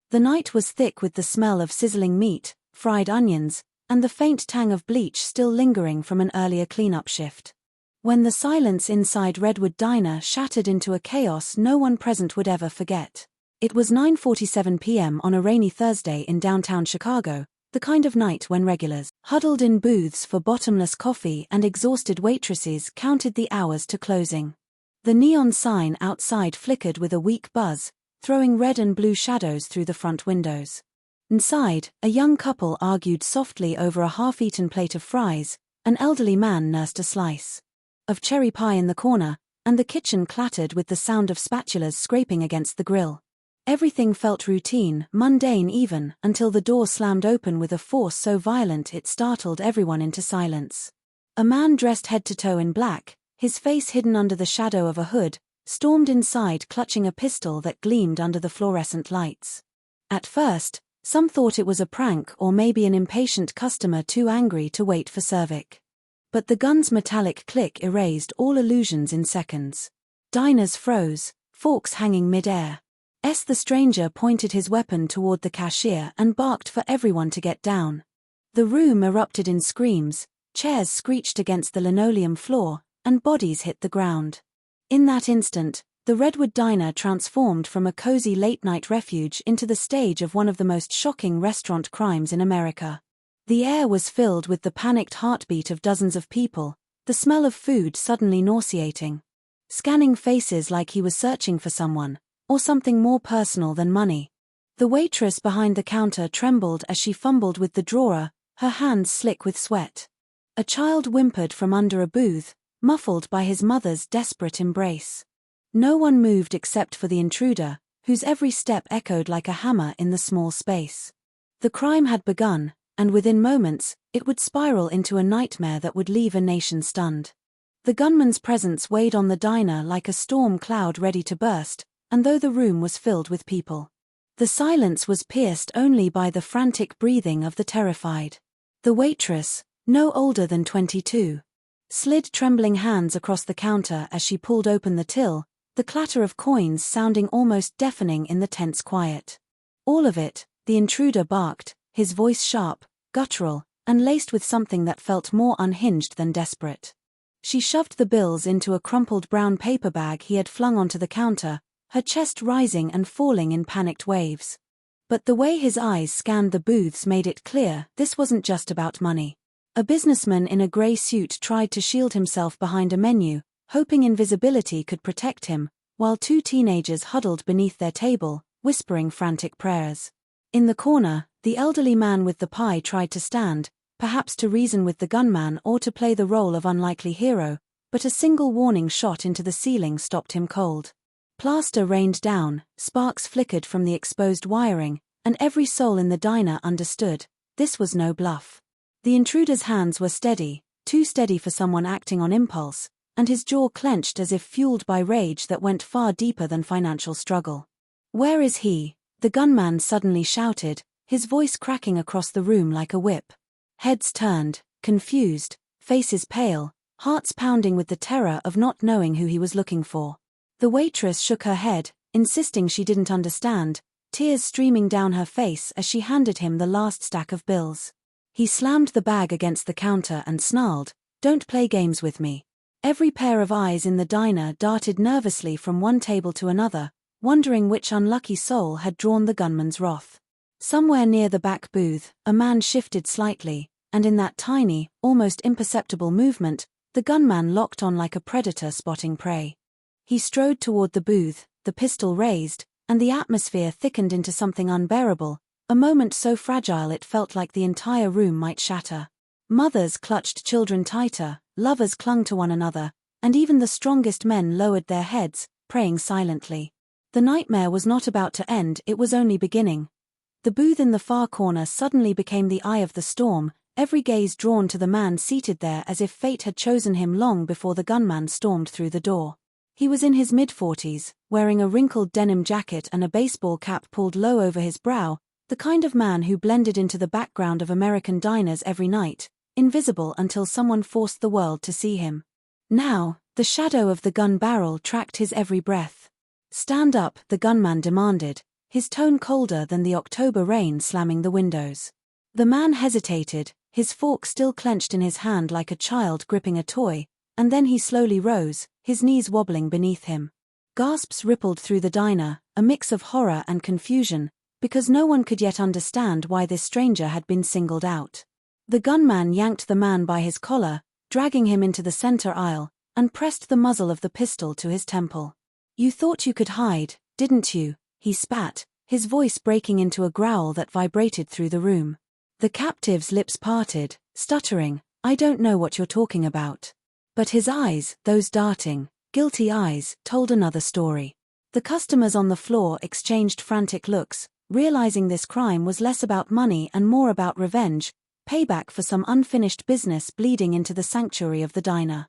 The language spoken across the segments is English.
The night was thick with the smell of sizzling meat, fried onions, and the faint tang of bleach still lingering from an earlier cleanup shift. When the silence inside Redwood Diner shattered into a chaos no one present would ever forget. It was 9:47 p.m. on a rainy Thursday in downtown Chicago, the kind of night when regulars, huddled in booths for bottomless coffee and exhausted waitresses counted the hours to closing. The neon sign outside flickered with a weak buzz, throwing red and blue shadows through the front windows. Inside, a young couple argued softly over a half-eaten plate of fries, an elderly man nursed a slice of cherry pie in the corner, and the kitchen clattered with the sound of spatulas scraping against the grill. Everything felt routine, mundane even, until the door slammed open with a force so violent it startled everyone into silence. A man dressed head to toe in black, his face hidden under the shadow of a hood, stormed inside clutching a pistol that gleamed under the fluorescent lights. At first, some thought it was a prank or maybe an impatient customer too angry to wait for service. But the gun's metallic click erased all illusions in seconds. Diners froze, forks hanging mid-air. The stranger pointed his weapon toward the cashier and barked for everyone to get down. The room erupted in screams, chairs screeched against the linoleum floor, and bodies hit the ground. In that instant, the Redwood Diner transformed from a cozy late-night refuge into the stage of one of the most shocking restaurant crimes in America. The air was filled with the panicked heartbeat of dozens of people, the smell of food suddenly nauseating. Scanning faces like he was searching for someone, or something more personal than money. The waitress behind the counter trembled as she fumbled with the drawer, her hands slick with sweat. A child whimpered from under a booth, muffled by his mother's desperate embrace. No one moved except for the intruder, whose every step echoed like a hammer in the small space. The crime had begun, and within moments, it would spiral into a nightmare that would leave a nation stunned. The gunman's presence weighed on the diner like a storm cloud ready to burst, and though the room was filled with people, the silence was pierced only by the frantic breathing of the terrified. The waitress, no older than 22, slid trembling hands across the counter as she pulled open the till, the clatter of coins sounding almost deafening in the tense quiet. All of it, the intruder barked, his voice sharp, guttural, and laced with something that felt more unhinged than desperate. She shoved the bills into a crumpled brown paper bag he had flung onto the counter, her chest rising and falling in panicked waves. But the way his eyes scanned the booths made it clear this wasn't just about money. A businessman in a grey suit tried to shield himself behind a menu, hoping invisibility could protect him, while two teenagers huddled beneath their table, whispering frantic prayers. In the corner, the elderly man with the pie tried to stand, perhaps to reason with the gunman or to play the role of unlikely hero, but a single warning shot into the ceiling stopped him cold. Plaster rained down, sparks flickered from the exposed wiring, and every soul in the diner understood, this was no bluff. The intruder's hands were steady, too steady for someone acting on impulse, and his jaw clenched as if fueled by rage that went far deeper than financial struggle. "Where is he?" the gunman suddenly shouted, his voice cracking across the room like a whip. Heads turned, confused, faces pale, hearts pounding with the terror of not knowing who he was looking for. The waitress shook her head, insisting she didn't understand, tears streaming down her face as she handed him the last stack of bills. He slammed the bag against the counter and snarled, "Don't play games with me." Every pair of eyes in the diner darted nervously from one table to another, wondering which unlucky soul had drawn the gunman's wrath. Somewhere near the back booth, a man shifted slightly, and in that tiny, almost imperceptible movement, the gunman locked on like a predator spotting prey. He strode toward the booth, the pistol raised, and the atmosphere thickened into something unbearable, a moment so fragile it felt like the entire room might shatter. Mothers clutched children tighter, lovers clung to one another, and even the strongest men lowered their heads, praying silently. The nightmare was not about to end, it was only beginning. The booth in the far corner suddenly became the eye of the storm, every gaze drawn to the man seated there as if fate had chosen him long before the gunman stormed through the door. He was in his mid-40s, wearing a wrinkled denim jacket and a baseball cap pulled low over his brow, the kind of man who blended into the background of American diners every night, invisible until someone forced the world to see him. Now, the shadow of the gun barrel tracked his every breath. "Stand up," the gunman demanded, his tone colder than the October rain slamming the windows. The man hesitated, his fork still clenched in his hand like a child gripping a toy, and then he slowly rose, his knees wobbling beneath him. Gasps rippled through the diner, a mix of horror and confusion, because no one could yet understand why this stranger had been singled out. The gunman yanked the man by his collar, dragging him into the center aisle, and pressed the muzzle of the pistol to his temple. "You thought you could hide, didn't you?" he spat, his voice breaking into a growl that vibrated through the room. The captive's lips parted, stuttering, "I don't know what you're talking about." But his eyes, those darting, guilty eyes, told another story. The customers on the floor exchanged frantic looks, realizing this crime was less about money and more about revenge, payback for some unfinished business bleeding into the sanctuary of the diner.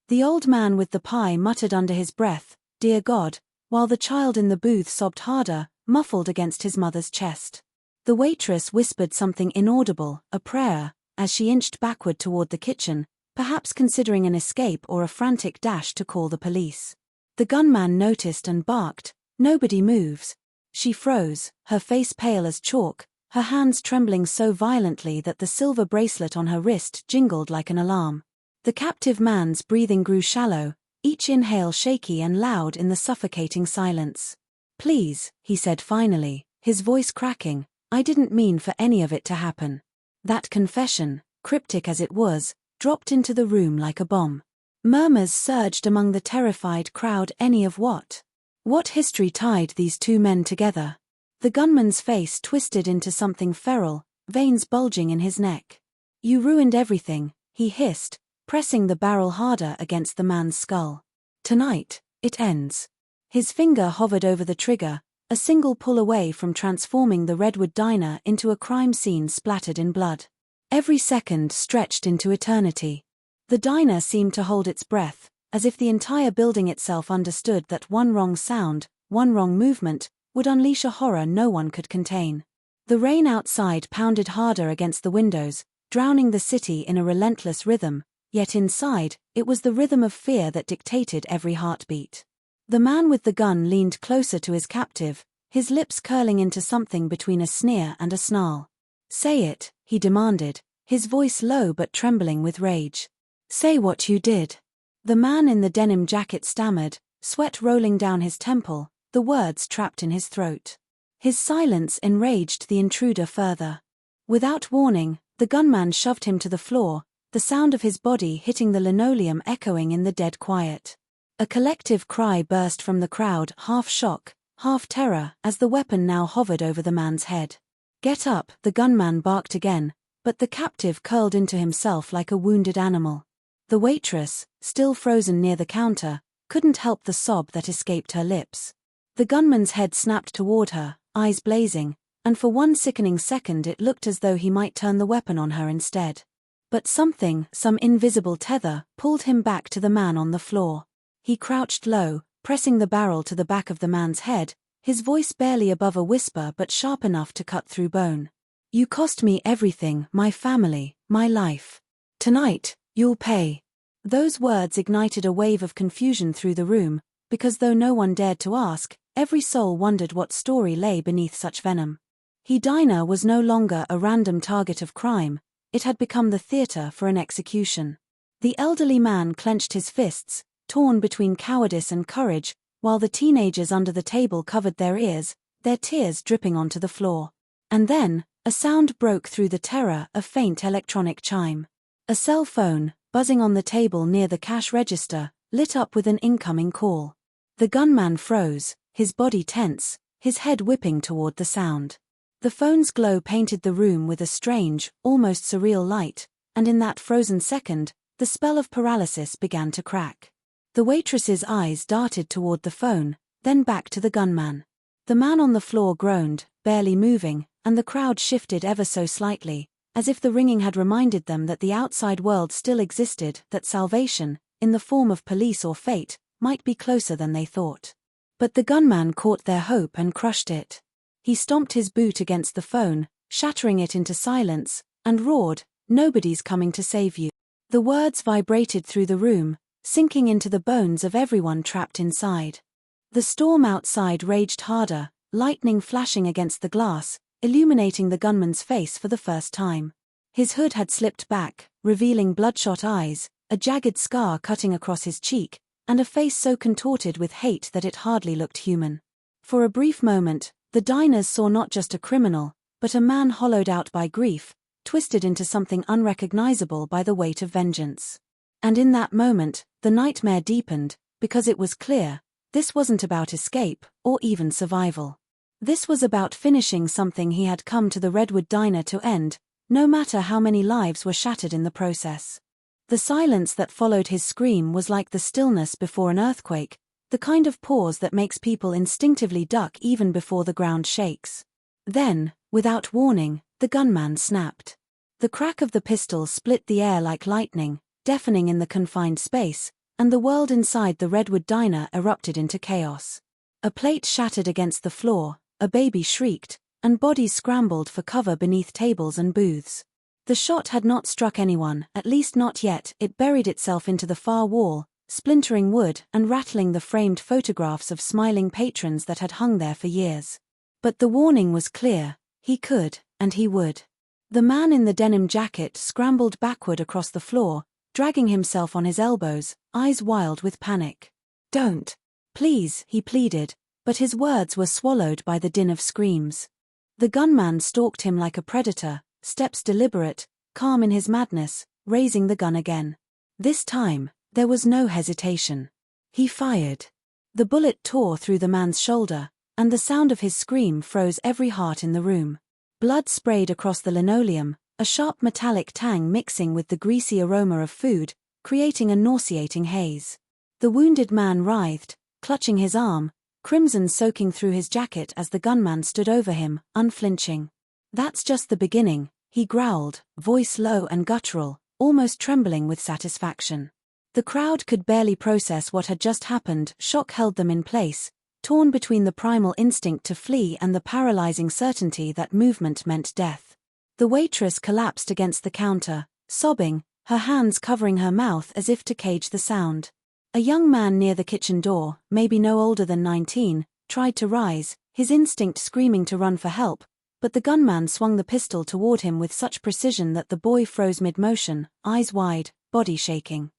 The old man with the pie muttered under his breath, "Dear God," while the child in the booth sobbed harder, muffled against his mother's chest. The waitress whispered something inaudible, a prayer, as she inched backward toward the kitchen, perhaps considering an escape or a frantic dash to call the police. The gunman noticed and barked, "Nobody moves." She froze, her face pale as chalk, her hands trembling so violently that the silver bracelet on her wrist jingled like an alarm. The captive man's breathing grew shallow, each inhale shaky and loud in the suffocating silence. "Please," he said finally, his voice cracking, "I didn't mean for any of it to happen." That confession, cryptic as it was, dropped into the room like a bomb. Murmurs surged among the terrified crowd. Any of what? What history tied these two men together? The gunman's face twisted into something feral, veins bulging in his neck. "You ruined everything," he hissed, pressing the barrel harder against the man's skull. "Tonight, it ends." His finger hovered over the trigger, a single pull away from transforming the Redwood Diner into a crime scene splattered in blood. Every second stretched into eternity. The diner seemed to hold its breath, as if the entire building itself understood that one wrong sound, one wrong movement, would unleash a horror no one could contain. The rain outside pounded harder against the windows, drowning the city in a relentless rhythm, yet inside, it was the rhythm of fear that dictated every heartbeat. The man with the gun leaned closer to his captive, his lips curling into something between a sneer and a snarl. "Say it," he demanded, his voice low but trembling with rage. "Say what you did." The man in the denim jacket stammered, sweat rolling down his temple, the words trapped in his throat. His silence enraged the intruder further. Without warning, the gunman shoved him to the floor, the sound of his body hitting the linoleum echoing in the dead quiet. A collective cry burst from the crowd, half shock, half terror, as the weapon now hovered over the man's head. "Get up," the gunman barked again, but the captive curled into himself like a wounded animal. The waitress, still frozen near the counter, couldn't help the sob that escaped her lips. The gunman's head snapped toward her, eyes blazing, and for one sickening second it looked as though he might turn the weapon on her instead. But some invisible tether, pulled him back to the man on the floor. He crouched low, pressing the barrel to the back of the man's head, his voice barely above a whisper but sharp enough to cut through bone. "You cost me everything, my family, my life. Tonight, you'll pay." Those words ignited a wave of confusion through the room, because though no one dared to ask, every soul wondered what story lay beneath such venom. The diner was no longer a random target of crime, it had become the theater for an execution. The elderly man clenched his fists, torn between cowardice and courage, while the teenagers under the table covered their ears, their tears dripping onto the floor. And then, a sound broke through the terror, a faint electronic chime. A cell phone, buzzing on the table near the cash register, lit up with an incoming call. The gunman froze, his body tense, his head whipping toward the sound. The phone's glow painted the room with a strange, almost surreal light, and in that frozen second, the spell of paralysis began to crack. The waitress's eyes darted toward the phone, then back to the gunman. The man on the floor groaned, barely moving, and the crowd shifted ever so slightly, as if the ringing had reminded them that the outside world still existed, that salvation, in the form of police or fate, might be closer than they thought. But the gunman caught their hope and crushed it. He stomped his boot against the phone, shattering it into silence, and roared, "Nobody's coming to save you." The words vibrated through the room, sinking into the bones of everyone trapped inside. The storm outside raged harder, lightning flashing against the glass, illuminating the gunman's face for the first time. His hood had slipped back, revealing bloodshot eyes, a jagged scar cutting across his cheek, and a face so contorted with hate that it hardly looked human. For a brief moment, the diners saw not just a criminal, but a man hollowed out by grief, twisted into something unrecognizable by the weight of vengeance. And in that moment, the nightmare deepened, because it was clear, this wasn't about escape, or even survival. This was about finishing something he had come to the Redwood Diner to end, no matter how many lives were shattered in the process. The silence that followed his scream was like the stillness before an earthquake, the kind of pause that makes people instinctively duck even before the ground shakes. Then, without warning, the gunman snapped. The crack of the pistol split the air like lightning, deafening in the confined space, and the world inside the Redwood Diner erupted into chaos. A plate shattered against the floor, a baby shrieked, and bodies scrambled for cover beneath tables and booths. The shot had not struck anyone, at least not yet. It buried itself into the far wall, splintering wood and rattling the framed photographs of smiling patrons that had hung there for years. But the warning was clear: he could, and he would. The man in the denim jacket scrambled backward across the floor, dragging himself on his elbows, eyes wild with panic. "Don't. Please," he pleaded, but his words were swallowed by the din of screams. The gunman stalked him like a predator, steps deliberate, calm in his madness, raising the gun again. This time, there was no hesitation. He fired. The bullet tore through the man's shoulder, and the sound of his scream froze every heart in the room. Blood sprayed across the linoleum, a sharp metallic tang mixing with the greasy aroma of food, creating a nauseating haze. The wounded man writhed, clutching his arm, crimson soaking through his jacket as the gunman stood over him, unflinching. "That's just the beginning," he growled, voice low and guttural, almost trembling with satisfaction. The crowd could barely process what had just happened. Shock held them in place, torn between the primal instinct to flee and the paralyzing certainty that movement meant death. The waitress collapsed against the counter, sobbing, her hands covering her mouth as if to cage the sound. A young man near the kitchen door, maybe no older than 19, tried to rise, his instinct screaming to run for help, but the gunman swung the pistol toward him with such precision that the boy froze mid-motion, eyes wide, body shaking.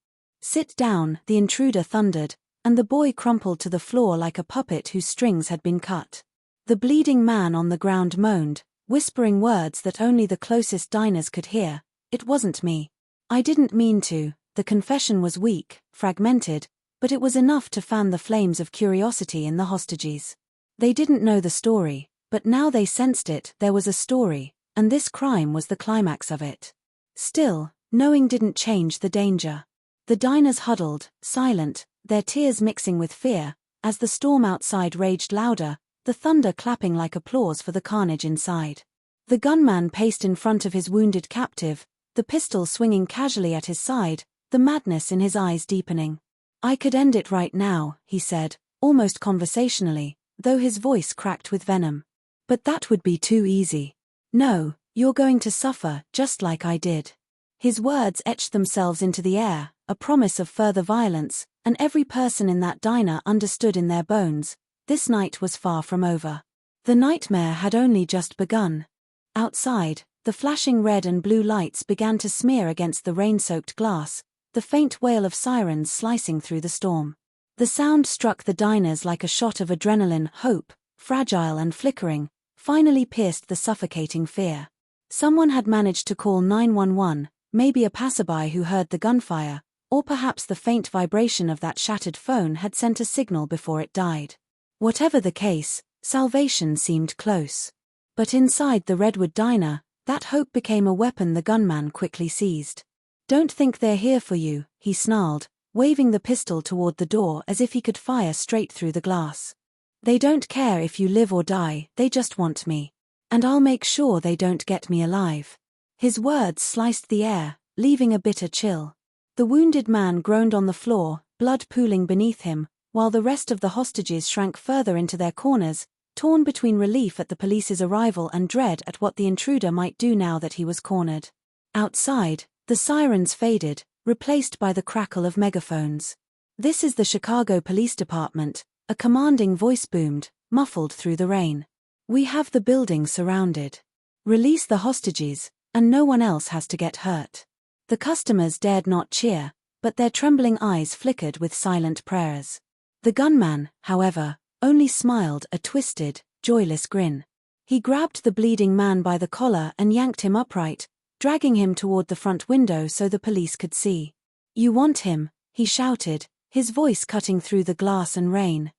"Sit down," the intruder thundered, and the boy crumpled to the floor like a puppet whose strings had been cut. The bleeding man on the ground moaned, whispering words that only the closest diners could hear. "It wasn't me. I didn't mean to." The confession was weak, fragmented, but it was enough to fan the flames of curiosity in the hostages. They didn't know the story, but now they sensed it. There was a story, and this crime was the climax of it. Still, knowing didn't change the danger. The diners huddled, silent, their tears mixing with fear, as the storm outside raged louder, the thunder clapping like applause for the carnage inside. The gunman paced in front of his wounded captive, the pistol swinging casually at his side, the madness in his eyes deepening. "I could end it right now," he said, almost conversationally, though his voice cracked with venom. "But that would be too easy. No, you're going to suffer, just like I did." His words etched themselves into the air, a promise of further violence, and every person in that diner understood in their bones, this night was far from over. The nightmare had only just begun. Outside, the flashing red and blue lights began to smear against the rain-soaked glass, the faint wail of sirens slicing through the storm. The sound struck the diners like a shot of adrenaline. Hope, fragile and flickering, finally pierced the suffocating fear. Someone had managed to call 911, maybe a passerby who heard the gunfire, or perhaps the faint vibration of that shattered phone had sent a signal before it died. Whatever the case, salvation seemed close. But inside the Redwood Diner, that hope became a weapon the gunman quickly seized. "Don't think they're here for you," he snarled, waving the pistol toward the door as if he could fire straight through the glass. "They don't care if you live or die, they just want me. And I'll make sure they don't get me alive." His words sliced the air, leaving a bitter chill. The wounded man groaned on the floor, blood pooling beneath him, while the rest of the hostages shrank further into their corners, torn between relief at the police's arrival and dread at what the intruder might do now that he was cornered. Outside, the sirens faded, replaced by the crackle of megaphones. "This is the Chicago Police Department," a commanding voice boomed, muffled through the rain. "We have the building surrounded. Release the hostages, and no one else has to get hurt." The customers dared not cheer, but their trembling eyes flickered with silent prayers. The gunman, however, only smiled a twisted, joyless grin. He grabbed the bleeding man by the collar and yanked him upright, dragging him toward the front window so the police could see. "You want him," he shouted, his voice cutting through the glass and rain.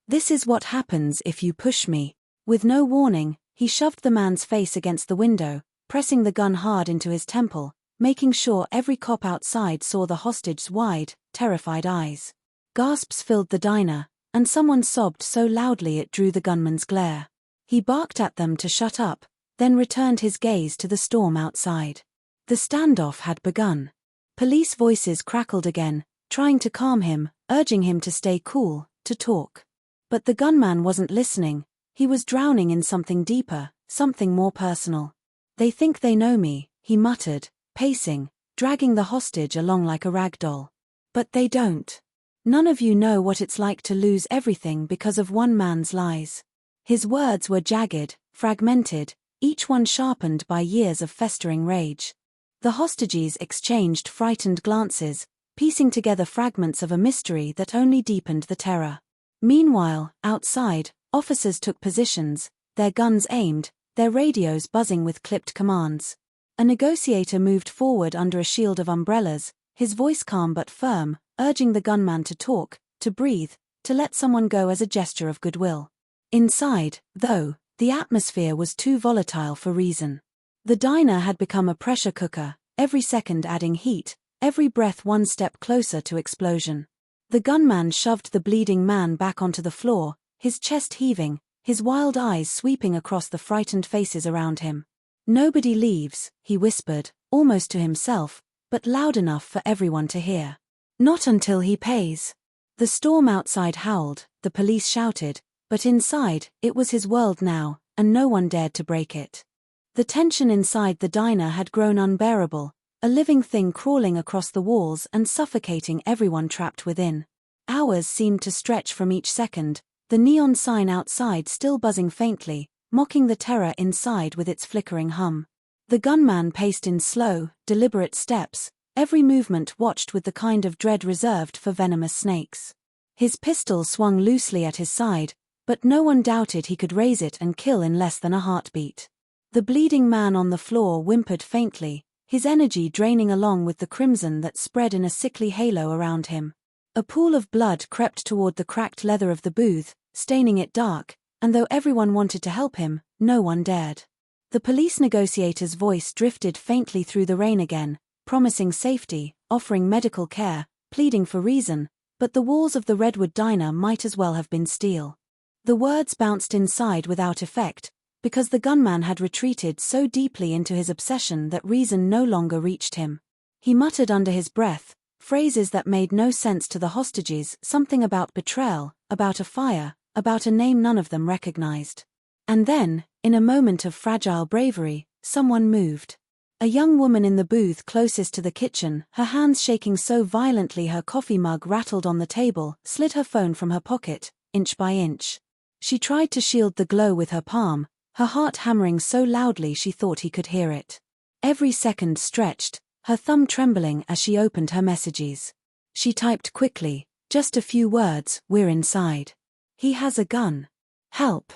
"This is what happens if you push me." With no warning, he shoved the man's face against the window, pressing the gun hard into his temple, making sure every cop outside saw the hostage's wide, terrified eyes. Gasps filled the diner, and someone sobbed so loudly it drew the gunman's glare. He barked at them to shut up, then returned his gaze to the storm outside. The standoff had begun. Police voices crackled again, trying to calm him, urging him to stay cool, to talk. But the gunman wasn't listening. He was drowning in something deeper, something more personal. "They think they know me," he muttered, pacing, dragging the hostage along like a rag doll. "But they don't. None of you know what it's like to lose everything because of one man's lies." His words were jagged, fragmented, each one sharpened by years of festering rage. The hostages exchanged frightened glances, piecing together fragments of a mystery that only deepened the terror. Meanwhile, outside, officers took positions, their guns aimed, their radios buzzing with clipped commands. A negotiator moved forward under a shield of umbrellas, his voice calm but firm, urging the gunman to talk, to breathe, to let someone go as a gesture of goodwill. Inside, though, the atmosphere was too volatile for reason. The diner had become a pressure cooker, every second adding heat, every breath one step closer to explosion. The gunman shoved the bleeding man back onto the floor, his chest heaving, his wild eyes sweeping across the frightened faces around him. "Nobody leaves," he whispered, almost to himself, but loud enough for everyone to hear. "Not until he pays." The storm outside howled, the police shouted, but inside, it was his world now, and no one dared to break it. The tension inside the diner had grown unbearable, a living thing crawling across the walls and suffocating everyone trapped within. Hours seemed to stretch from each second, the neon sign outside still buzzing faintly, mocking the terror inside with its flickering hum. The gunman paced in slow, deliberate steps, every movement watched with the kind of dread reserved for venomous snakes. His pistol swung loosely at his side, but no one doubted he could raise it and kill in less than a heartbeat. The bleeding man on the floor whimpered faintly, his energy draining along with the crimson that spread in a sickly halo around him. A pool of blood crept toward the cracked leather of the booth, staining it dark, and though everyone wanted to help him, no one dared. The police negotiator's voice drifted faintly through the rain again, promising safety, offering medical care, pleading for reason, but the walls of the Redwood Diner might as well have been steel. The words bounced inside without effect, because the gunman had retreated so deeply into his obsession that reason no longer reached him. He muttered under his breath, phrases that made no sense to the hostages, something about betrayal, about a fire, about a name none of them recognized. And then, in a moment of fragile bravery, someone moved. A young woman in the booth closest to the kitchen, her hands shaking so violently her coffee mug rattled on the table, slid her phone from her pocket, inch by inch. She tried to shield the glow with her palm, her heart hammering so loudly she thought he could hear it. Every second stretched, her thumb trembling as she opened her messages. She typed quickly, just a few words, "We're inside. He has a gun. Help."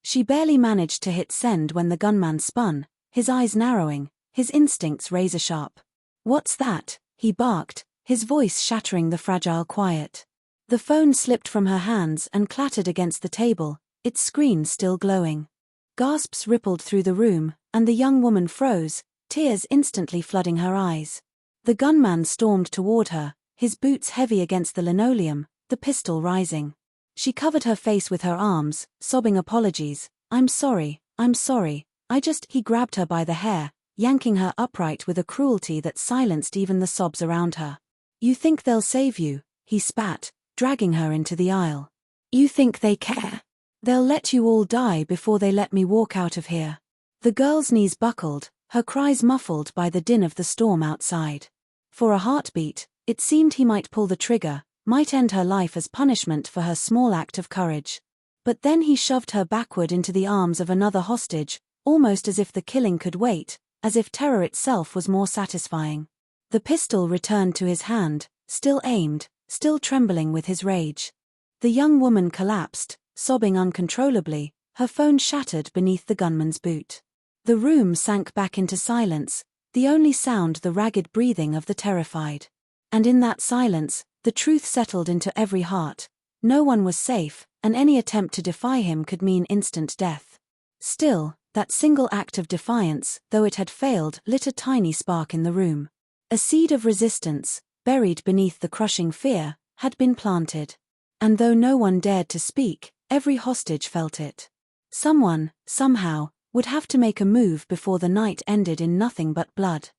She barely managed to hit send when the gunman spun, his eyes narrowing, his instincts razor-sharp. "What's that?" he barked, his voice shattering the fragile quiet. The phone slipped from her hands and clattered against the table, its screen still glowing. Gasps rippled through the room, and the young woman froze, tears instantly flooding her eyes. The gunman stormed toward her, his boots heavy against the linoleum, the pistol rising. She covered her face with her arms, sobbing apologies. I'm sorry, He grabbed her by the hair, yanking her upright with a cruelty that silenced even the sobs around her. "You think they'll save you," he spat, dragging her into the aisle. "You think they care? They'll let you all die before they let me walk out of here." The girl's knees buckled, her cries muffled by the din of the storm outside. For a heartbeat, it seemed he might pull the trigger, might end her life as punishment for her small act of courage. But then he shoved her backward into the arms of another hostage, almost as if the killing could wait, as if terror itself was more satisfying. The pistol returned to his hand, still aimed, still trembling with his rage. The young woman collapsed, sobbing uncontrollably, her phone shattered beneath the gunman's boot. The room sank back into silence, the only sound the ragged breathing of the terrified. And in that silence, the truth settled into every heart. No one was safe, and any attempt to defy him could mean instant death. Still, that single act of defiance, though it had failed, lit a tiny spark in the room. A seed of resistance, buried beneath the crushing fear, had been planted. And though no one dared to speak, every hostage felt it. Someone, somehow, would have to make a move before the night ended in nothing but blood.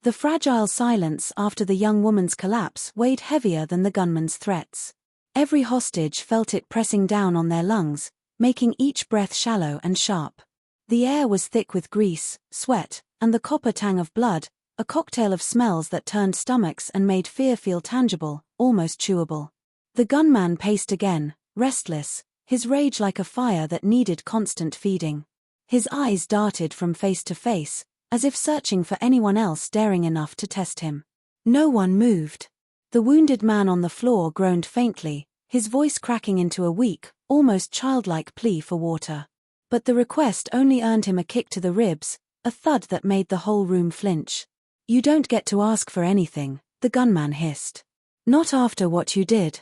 The fragile silence after the young woman's collapse weighed heavier than the gunman's threats. Every hostage felt it pressing down on their lungs, making each breath shallow and sharp. The air was thick with grease, sweat, and the copper tang of blood, a cocktail of smells that turned stomachs and made fear feel tangible, almost chewable. The gunman paced again, restless, his rage like a fire that needed constant feeding. His eyes darted from face to face, as if searching for anyone else daring enough to test him. No one moved. The wounded man on the floor groaned faintly, his voice cracking into a weak, almost childlike plea for water. But the request only earned him a kick to the ribs, a thud that made the whole room flinch. "You don't get to ask for anything," the gunman hissed. "Not after what you did."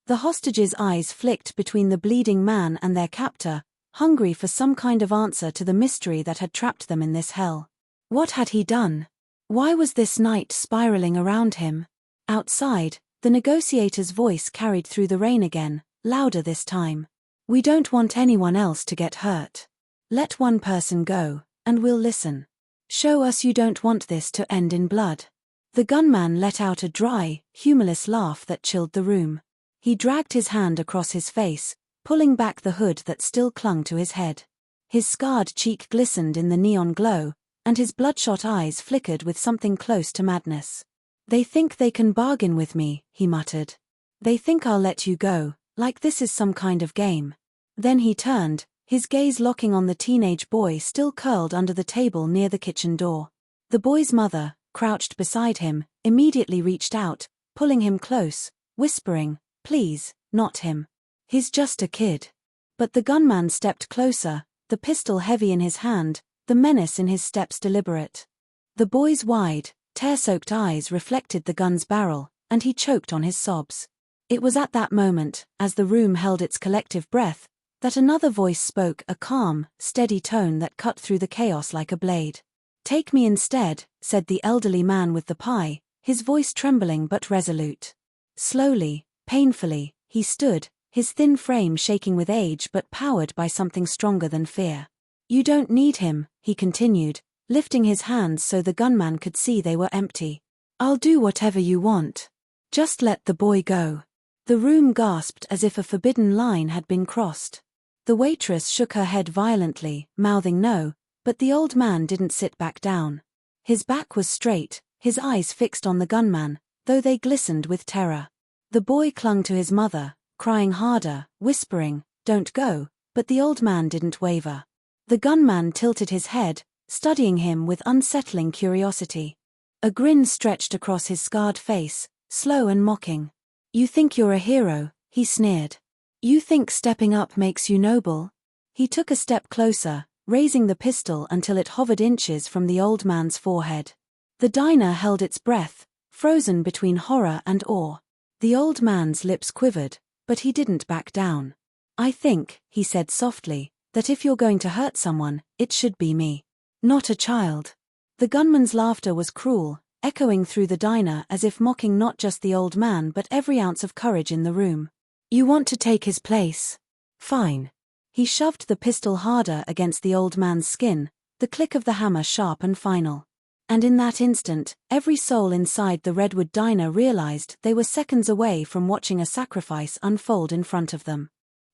The hostages' eyes flicked between the bleeding man and their captor, hungry for some kind of answer to the mystery that had trapped them in this hell. What had he done? Why was this night spiraling around him? Outside, the negotiator's voice carried through the rain again, louder this time. "We don't want anyone else to get hurt. Let one person go, and we'll listen. Show us you don't want this to end in blood." The gunman let out a dry, humorless laugh that chilled the room. He dragged his hand across his face, pulling back the hood that still clung to his head. His scarred cheek glistened in the neon glow, and his bloodshot eyes flickered with something close to madness. "They think they can bargain with me," he muttered. "They think I'll let you go, like this is some kind of game." Then he turned, his gaze locking on the teenage boy still curled under the table near the kitchen door. The boy's mother, crouched beside him, immediately reached out, pulling him close, whispering, "Please, not him. He's just a kid." But the gunman stepped closer, the pistol heavy in his hand, the menace in his steps deliberate. The boy's wide, tear-soaked eyes reflected the gun's barrel, and he choked on his sobs. It was at that moment, as the room held its collective breath, that another voice spoke, a calm, steady tone that cut through the chaos like a blade. "Take me instead," said the elderly man with the pie, his voice trembling but resolute. Slowly, painfully, he stood, his thin frame shaking with age but powered by something stronger than fear. "You don't need him," he continued, lifting his hands so the gunman could see they were empty. "I'll do whatever you want. Just let the boy go." The room gasped as if a forbidden line had been crossed. The waitress shook her head violently, mouthing no, but the old man didn't sit back down. His back was straight, his eyes fixed on the gunman, though they glistened with terror. The boy clung to his mother, crying harder, whispering, "Don't go," but the old man didn't waver. The gunman tilted his head, studying him with unsettling curiosity. A grin stretched across his scarred face, slow and mocking. "You think you're a hero," he sneered. "You think stepping up makes you noble?" He took a step closer, raising the pistol until it hovered inches from the old man's forehead. The diner held its breath, frozen between horror and awe. The old man's lips quivered, but he didn't back down. "I think," he said softly, "that if you're going to hurt someone, it should be me. Not a child." The gunman's laughter was cruel, echoing through the diner as if mocking not just the old man but every ounce of courage in the room. "You want to take his place? Fine." He shoved the pistol harder against the old man's skin, the click of the hammer sharp and final. And in that instant, every soul inside the Redwood Diner realized they were seconds away from watching a sacrifice unfold in front of them.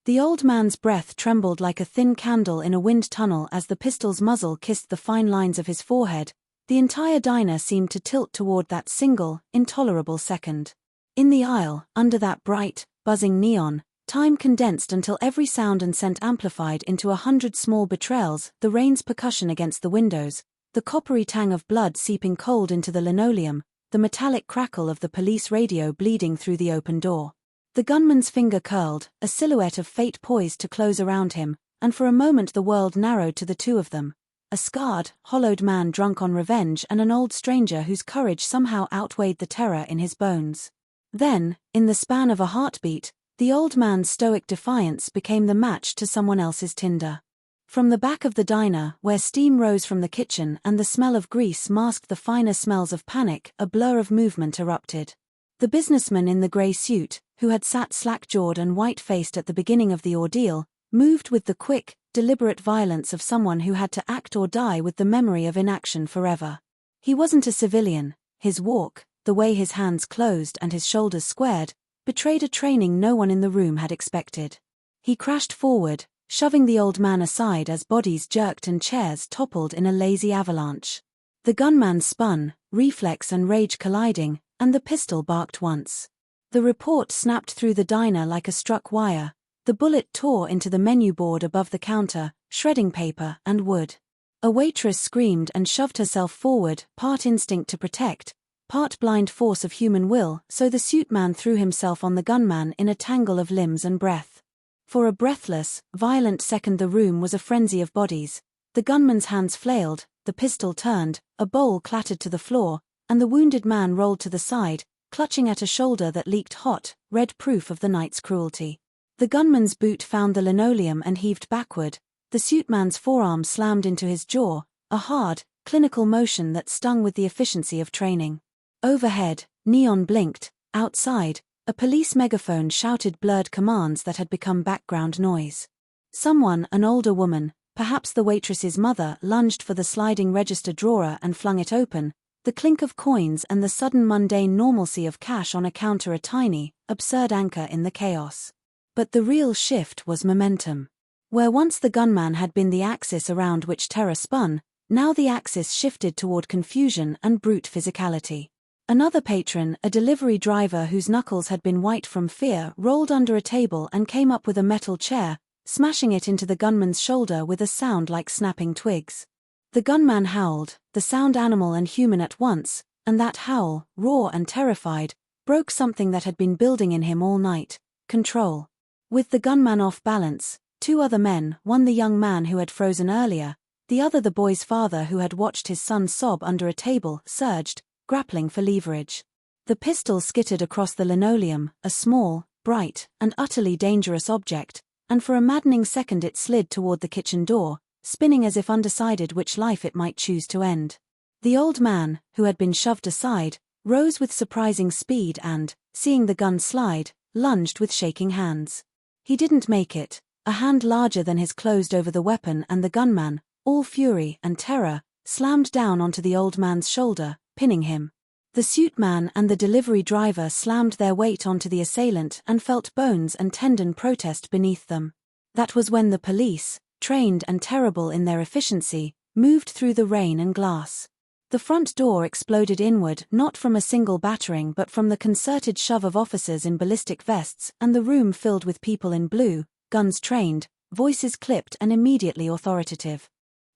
The old man's breath trembled like a thin candle in a wind tunnel as the pistol's muzzle kissed the fine lines of his forehead. The entire diner seemed to tilt toward that single, intolerable second. In the aisle, under that bright, buzzing neon, Time condensed until every sound and scent amplified into 100 small betrayals, the rain's percussion against the windows, the coppery tang of blood seeping cold into the linoleum, the metallic crackle of the police radio bleeding through the open door. The gunman's finger curled, a silhouette of fate poised to close around him, and for a moment the world narrowed to the two of them. A scarred, hollowed man drunk on revenge and an old stranger whose courage somehow outweighed the terror in his bones. Then, in the span of a heartbeat, the old man's stoic defiance became the match to someone else's tinder. From the back of the diner, where steam rose from the kitchen and the smell of grease masked the finer smells of panic, a blur of movement erupted. The businessman in the grey suit, who had sat slack-jawed and white-faced at the beginning of the ordeal, moved with the quick, deliberate violence of someone who had to act or die with the memory of inaction forever. He wasn't a civilian. His walk, the way his hands closed and his shoulders squared, betrayed a training no one in the room had expected. He crashed forward, shoving the old man aside as bodies jerked and chairs toppled in a lazy avalanche. The gunman spun, reflex and rage colliding, and the pistol barked once. The report snapped through the diner like a struck wire. The bullet tore into the menu board above the counter, shredding paper and wood. A waitress screamed and shoved herself forward, part instinct to protect, part blind force of human will, so the suit man threw himself on the gunman in a tangle of limbs and breath. For a breathless, violent second the room was a frenzy of bodies. The gunman's hands flailed, the pistol turned, a bowl clattered to the floor, and the wounded man rolled to the side, clutching at a shoulder that leaked hot, red proof of the night's cruelty. The gunman's boot found the linoleum and heaved backward. The suit man's forearm slammed into his jaw, a hard, clinical motion that stung with the efficiency of training. Overhead, neon blinked. Outside, a police megaphone shouted blurred commands that had become background noise. Someone, an older woman, perhaps the waitress's mother, lunged for the sliding register drawer and flung it open, the clink of coins and the sudden mundane normalcy of cash on a counter a tiny, absurd anchor in the chaos. But the real shift was momentum. Where once the gunman had been the axis around which terror spun, now the axis shifted toward confusion and brute physicality. Another patron, a delivery driver whose knuckles had been white from fear, rolled under a table and came up with a metal chair, smashing it into the gunman's shoulder with a sound like snapping twigs. The gunman howled, the sound animal and human at once, and that howl, raw and terrified, broke something that had been building in him all night: control. With the gunman off balance, two other men, one the young man who had frozen earlier, the other the boy's father who had watched his son sob under a table, surged, grappling for leverage. The pistol skittered across the linoleum, a small, bright, and utterly dangerous object, and for a maddening second it slid toward the kitchen door, spinning as if undecided which life it might choose to end. The old man, who had been shoved aside, rose with surprising speed and, seeing the gun slide, lunged with shaking hands. He didn't make it. A hand larger than his closed over the weapon and the gunman, all fury and terror, slammed down onto the old man's shoulder, pinning him. The suit man and the delivery driver slammed their weight onto the assailant and felt bones and tendon protest beneath them. That was when the police, trained and terrible in their efficiency, moved through the rain and glass. The front door exploded inward, not from a single battering but from the concerted shove of officers in ballistic vests, and the room filled with people in blue, guns trained, voices clipped and immediately authoritative.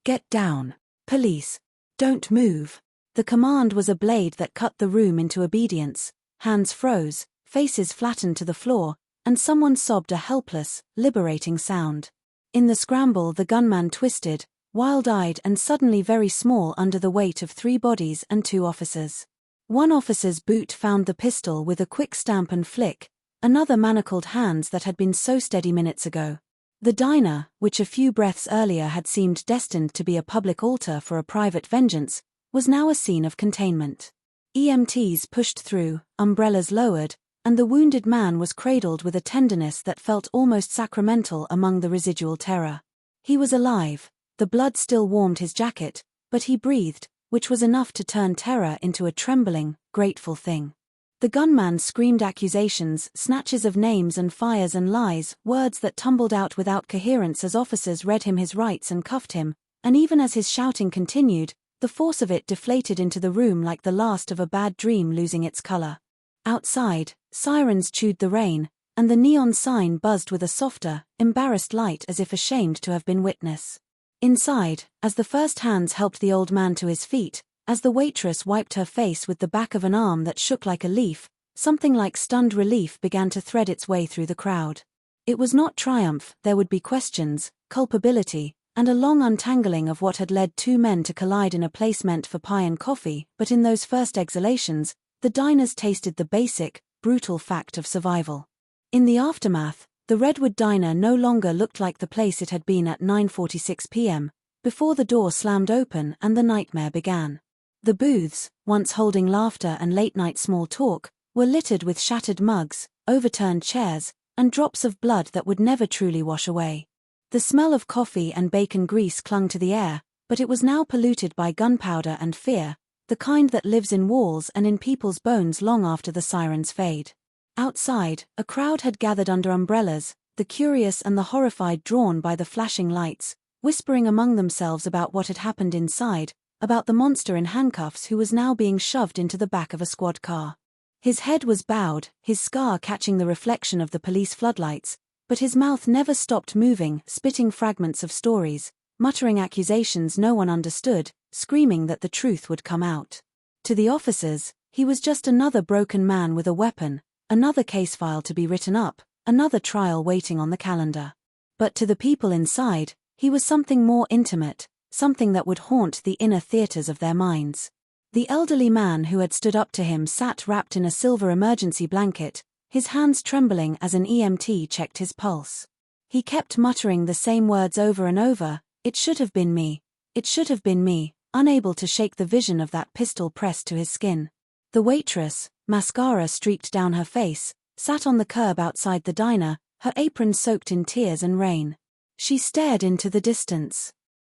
"Get down. Police. Don't move." The command was a blade that cut the room into obedience. Hands froze, faces flattened to the floor, and someone sobbed a helpless, liberating sound. In the scramble the gunman twisted, wild-eyed and suddenly very small under the weight of 3 bodies and 2 officers. One officer's boot found the pistol with a quick stamp and flick, another manacled hands that had been so steady minutes ago. The diner, which a few breaths earlier had seemed destined to be a public altar for a private vengeance, was now a scene of containment. EMTs pushed through, umbrellas lowered, and the wounded man was cradled with a tenderness that felt almost sacramental among the residual terror. He was alive. The blood still warmed his jacket, but he breathed, which was enough to turn terror into a trembling, grateful thing. The gunman screamed accusations, snatches of names and fires and lies, words that tumbled out without coherence as officers read him his rights and cuffed him, and even as his shouting continued, the force of it deflated into the room like the last of a bad dream losing its color. Outside, sirens chewed the rain, and the neon sign buzzed with a softer, embarrassed light as if ashamed to have been witness. Inside, as the first hands helped the old man to his feet, as the waitress wiped her face with the back of an arm that shook like a leaf, something like stunned relief began to thread its way through the crowd. It was not triumph, there would be questions, culpability, and a long untangling of what had led two men to collide in a place meant for pie and coffee, but in those first exhalations, the diners tasted the basic, brutal fact of survival. In the aftermath, the Redwood Diner no longer looked like the place it had been at 9:46 p.m., before the door slammed open and the nightmare began. The booths, once holding laughter and late-night small talk, were littered with shattered mugs, overturned chairs, and drops of blood that would never truly wash away. The smell of coffee and bacon grease clung to the air, but it was now polluted by gunpowder and fear, the kind that lives in walls and in people's bones long after the sirens fade. Outside, a crowd had gathered under umbrellas, the curious and the horrified drawn by the flashing lights, whispering among themselves about what had happened inside, about the monster in handcuffs who was now being shoved into the back of a squad car. His head was bowed, his scar catching the reflection of the police floodlights, but his mouth never stopped moving, spitting fragments of stories, muttering accusations no one understood, screaming that the truth would come out. To the officers, he was just another broken man with a weapon, another case file to be written up, another trial waiting on the calendar. But to the people inside, he was something more intimate, something that would haunt the inner theaters of their minds. The elderly man who had stood up to him sat wrapped in a silver emergency blanket, his hands trembling as an EMT checked his pulse. He kept muttering the same words over and over, "It should have been me. It should have been me," unable to shake the vision of that pistol pressed to his skin. The waitress, mascara streaked down her face, sat on the curb outside the diner, her apron soaked in tears and rain. She stared into the distance.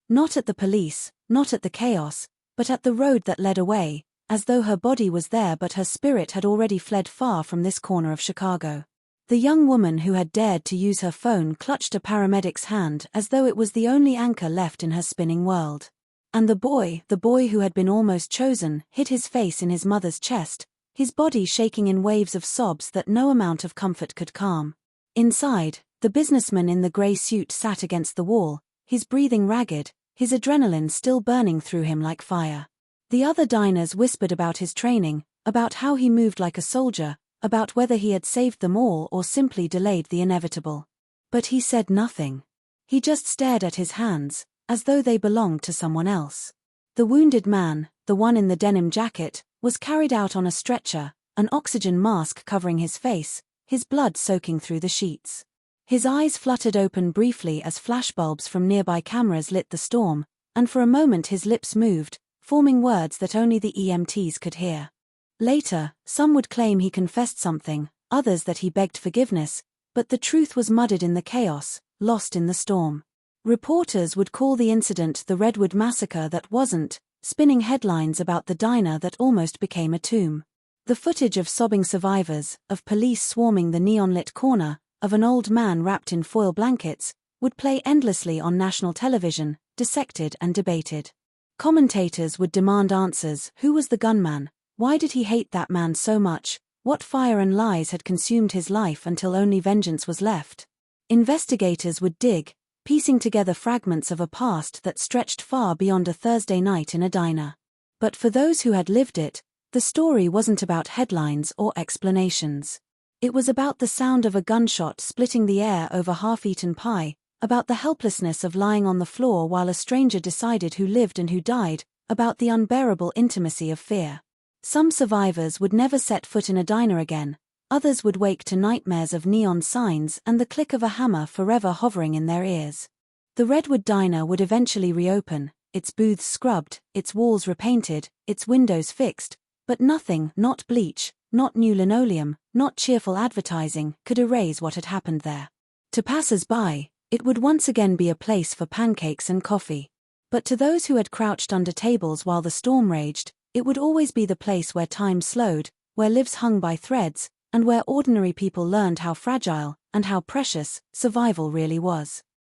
Not at the police, not at the chaos, but at the road that led away, as though her body was there but her spirit had already fled far from this corner of Chicago. The young woman who had dared to use her phone clutched a paramedic's hand as though it was the only anchor left in her spinning world. And the boy who had been almost chosen, hid his face in his mother's chest, his body shaking in waves of sobs that no amount of comfort could calm. Inside, the businessman in the grey suit sat against the wall, his breathing ragged, his adrenaline still burning through him like fire. The other diners whispered about his training, about how he moved like a soldier, about whether he had saved them all or simply delayed the inevitable. But he said nothing. He just stared at his hands, as though they belonged to someone else. The wounded man, the one in the denim jacket, was carried out on a stretcher, an oxygen mask covering his face, his blood soaking through the sheets. His eyes fluttered open briefly as flashbulbs from nearby cameras lit the storm, and for a moment his lips moved, forming words that only the EMTs could hear. Later, some would claim he confessed something, others that he begged forgiveness, but the truth was muddied in the chaos, lost in the storm. Reporters would call the incident the Redwood Massacre that wasn't, spinning headlines about the diner that almost became a tomb. The footage of sobbing survivors, of police swarming the neon-lit corner, of an old man wrapped in foil blankets, would play endlessly on national television, dissected and debated. Commentators would demand answers: who was the gunman? Why did he hate that man so much? What fire and lies had consumed his life until only vengeance was left? Investigators would dig, piecing together fragments of a past that stretched far beyond a Thursday night in a diner. But for those who had lived it, the story wasn't about headlines or explanations. It was about the sound of a gunshot splitting the air over half-eaten pie, about the helplessness of lying on the floor while a stranger decided who lived and who died, about the unbearable intimacy of fear. Some survivors would never set foot in a diner again, others would wake to nightmares of neon signs and the click of a hammer forever hovering in their ears. The Redwood Diner would eventually reopen, its booths scrubbed, its walls repainted, its windows fixed, but nothing, not bleach, not new linoleum, not cheerful advertising, could erase what had happened there. To passers-by, it would once again be a place for pancakes and coffee. But to those who had crouched under tables while the storm raged, it would always be the place where time slowed, where lives hung by threads, and where ordinary people learned how fragile, and how precious, survival really was.